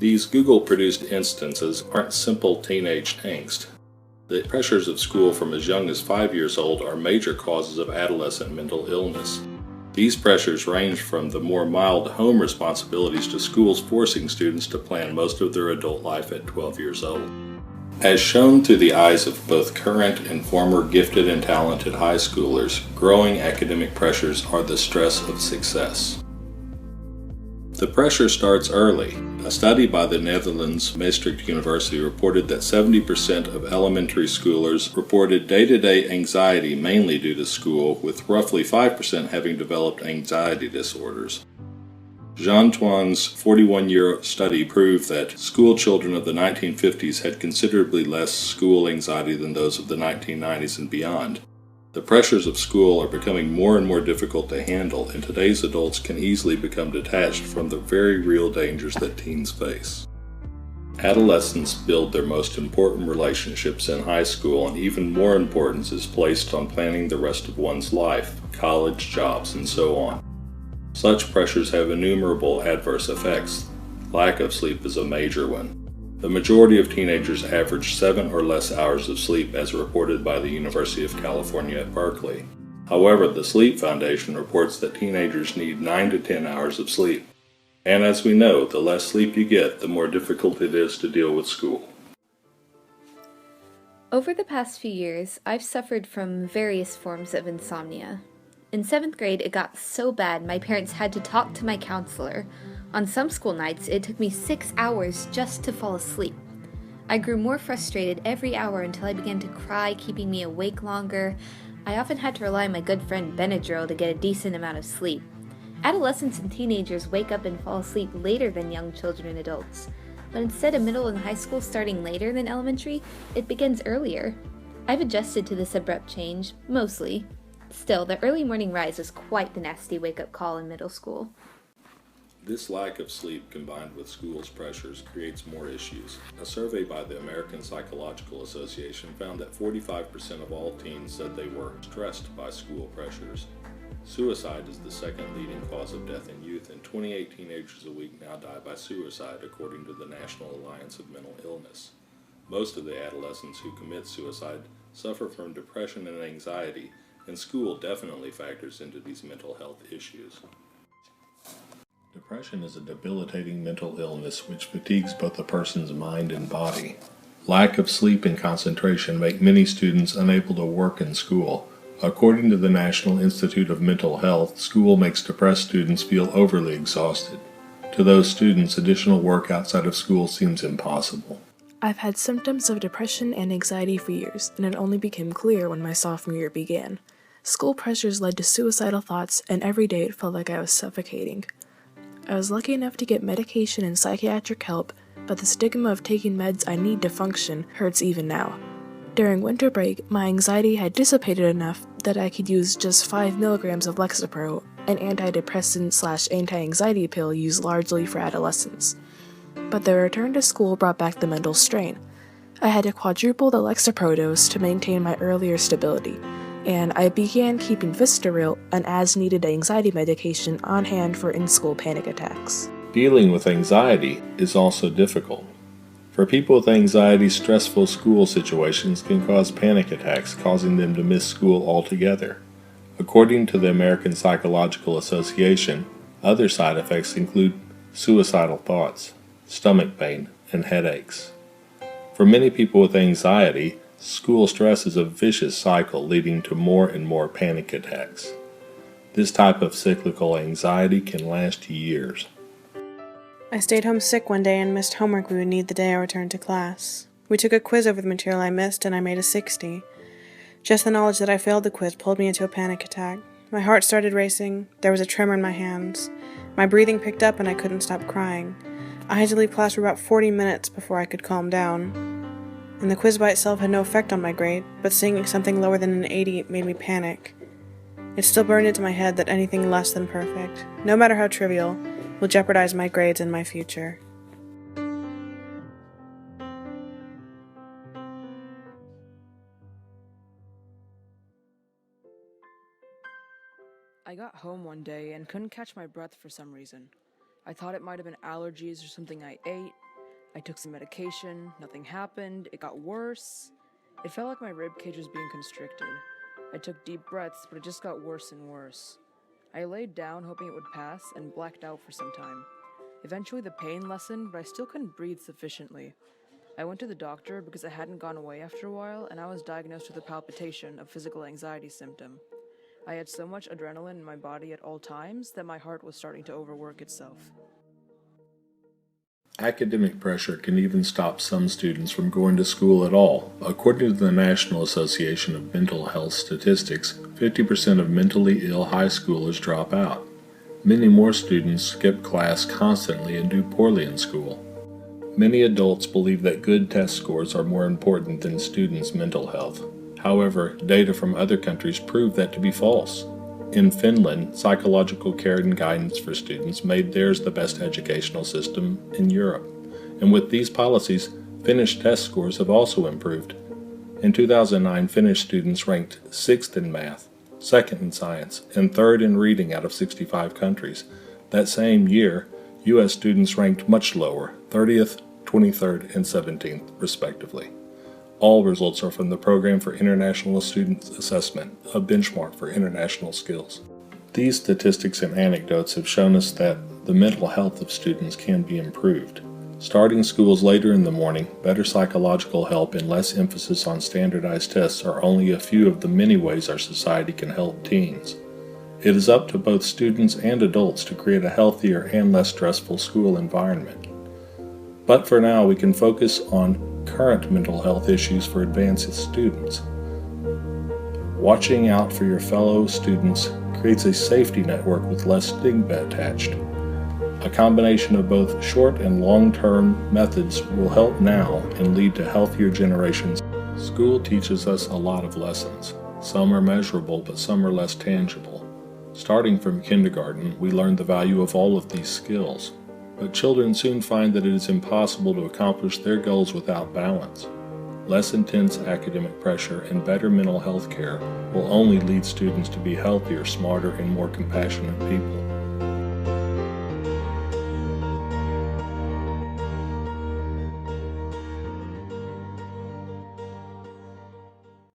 These Google-produced instances aren't simple teenage angst. The pressures of school from as young as 5 years old are major causes of adolescent mental illness. These pressures range from the more mild home responsibilities to schools forcing students to plan most of their adult life at 12 years old. As shown through the eyes of both current and former gifted and talented high schoolers, growing academic pressures are the stress of success. The pressure starts early. A study by the Netherlands Maastricht University reported that 70% of elementary schoolers reported day-to-day anxiety mainly due to school, with roughly 5% having developed anxiety disorders. Jean Tuan's 41-year study proved that school children of the 1950s had considerably less school anxiety than those of the 1990s and beyond. The pressures of school are becoming more and more difficult to handle, and today's adults can easily become detached from the very real dangers that teens face. Adolescents build their most important relationships in high school, and even more importance is placed on planning the rest of one's life, college, jobs, and so on. Such pressures have innumerable adverse effects. Lack of sleep is a major one. The majority of teenagers average 7 or less hours of sleep, as reported by the University of California at Berkeley. However, the Sleep Foundation reports that teenagers need 9 to 10 hours of sleep. And as we know, the less sleep you get, the more difficult it is to deal with school. Over the past few years, I've suffered from various forms of insomnia. In 7th grade, it got so bad my parents had to talk to my counselor. On some school nights, it took me 6 hours just to fall asleep. I grew more frustrated every hour until I began to cry, keeping me awake longer. I often had to rely on my good friend Benadryl to get a decent amount of sleep. Adolescents and teenagers wake up and fall asleep later than young children and adults. But instead of middle and high school starting later than elementary, it begins earlier. I've adjusted to this abrupt change, mostly. Still, the early morning rise is quite the nasty wake-up call in middle school. This lack of sleep combined with school's pressures creates more issues. A survey by the American Psychological Association found that 45% of all teens said they were stressed by school pressures. Suicide is the second leading cause of death in youth, and 28 teenagers a week now die by suicide, according to the National Alliance of Mental Illness. Most of the adolescents who commit suicide suffer from depression and anxiety, and school definitely factors into these mental health issues. Depression is a debilitating mental illness which fatigues both a person's mind and body. Lack of sleep and concentration make many students unable to work in school. According to the National Institute of Mental Health, school makes depressed students feel overly exhausted. To those students, additional work outside of school seems impossible. I've had symptoms of depression and anxiety for years, and it only became clear when my sophomore year began. School pressures led to suicidal thoughts, and every day it felt like I was suffocating. I was lucky enough to get medication and psychiatric help, but the stigma of taking meds I need to function hurts even now. During winter break, my anxiety had dissipated enough that I could use just 5 milligrams of Lexapro, an antidepressant/anti-anxiety pill used largely for adolescents. But the return to school brought back the mental strain. I had to quadruple the Lexapro dose to maintain my earlier stability, and I began keeping Vistaril, an as-needed anxiety medication, on hand for in-school panic attacks. Dealing with anxiety is also difficult. For people with anxiety, stressful school situations can cause panic attacks, causing them to miss school altogether. According to the American Psychological Association, other side effects include suicidal thoughts, stomach pain, and headaches. For many people with anxiety, school stress is a vicious cycle leading to more and more panic attacks. This type of cyclical anxiety can last years. I stayed home sick one day and missed homework we would need the day I returned to class. We took a quiz over the material I missed, and I made a 60. Just the knowledge that I failed the quiz pulled me into a panic attack. My heart started racing, there was a tremor in my hands. My breathing picked up and I couldn't stop crying. I had to leave class for about 40 minutes before I could calm down. And the quiz by itself had no effect on my grade, but seeing something lower than an 80 made me panic. It still burned into my head that anything less than perfect, no matter how trivial, will jeopardize my grades and my future. I got home one day and couldn't catch my breath for some reason. I thought it might have been allergies or something I ate, I took some medication, nothing happened, it got worse. It felt like my rib cage was being constricted. I took deep breaths, but it just got worse and worse. I laid down hoping it would pass and blacked out for some time. Eventually the pain lessened, but I still couldn't breathe sufficiently. I went to the doctor because it hadn't gone away after a while, and I was diagnosed with a palpitation, a physical anxiety symptom. I had so much adrenaline in my body at all times that my heart was starting to overwork itself. Academic pressure can even stop some students from going to school at all. According to the National Association of Mental Health Statistics, 50% of mentally ill high schoolers drop out. Many more students skip class constantly and do poorly in school. Many adults believe that good test scores are more important than students' mental health. However, data from other countries prove that to be false. In Finland, psychological care and guidance for students made theirs the best educational system in Europe. And with these policies, Finnish test scores have also improved. In 2009, Finnish students ranked 6th in math, 2nd in science, and 3rd in reading out of 65 countries. That same year, U.S. students ranked much lower, 30th, 23rd, and 17th, respectively. All results are from the Program for International Student Assessment, a benchmark for international skills. These statistics and anecdotes have shown us that the mental health of students can be improved. Starting schools later in the morning, better psychological help, and less emphasis on standardized tests are only a few of the many ways our society can help teens. It is up to both students and adults to create a healthier and less stressful school environment. But for now, we can focus on current mental health issues for advanced students. Watching out for your fellow students creates a safety network with less stigma attached. A combination of both short and long-term methods will help now and lead to healthier generations. School teaches us a lot of lessons. Some are measurable, but some are less tangible. Starting from kindergarten, we learn the value of all of these skills. But children soon find that it is impossible to accomplish their goals without balance. Less intense academic pressure and better mental health care will only lead students to be healthier, smarter, and more compassionate people.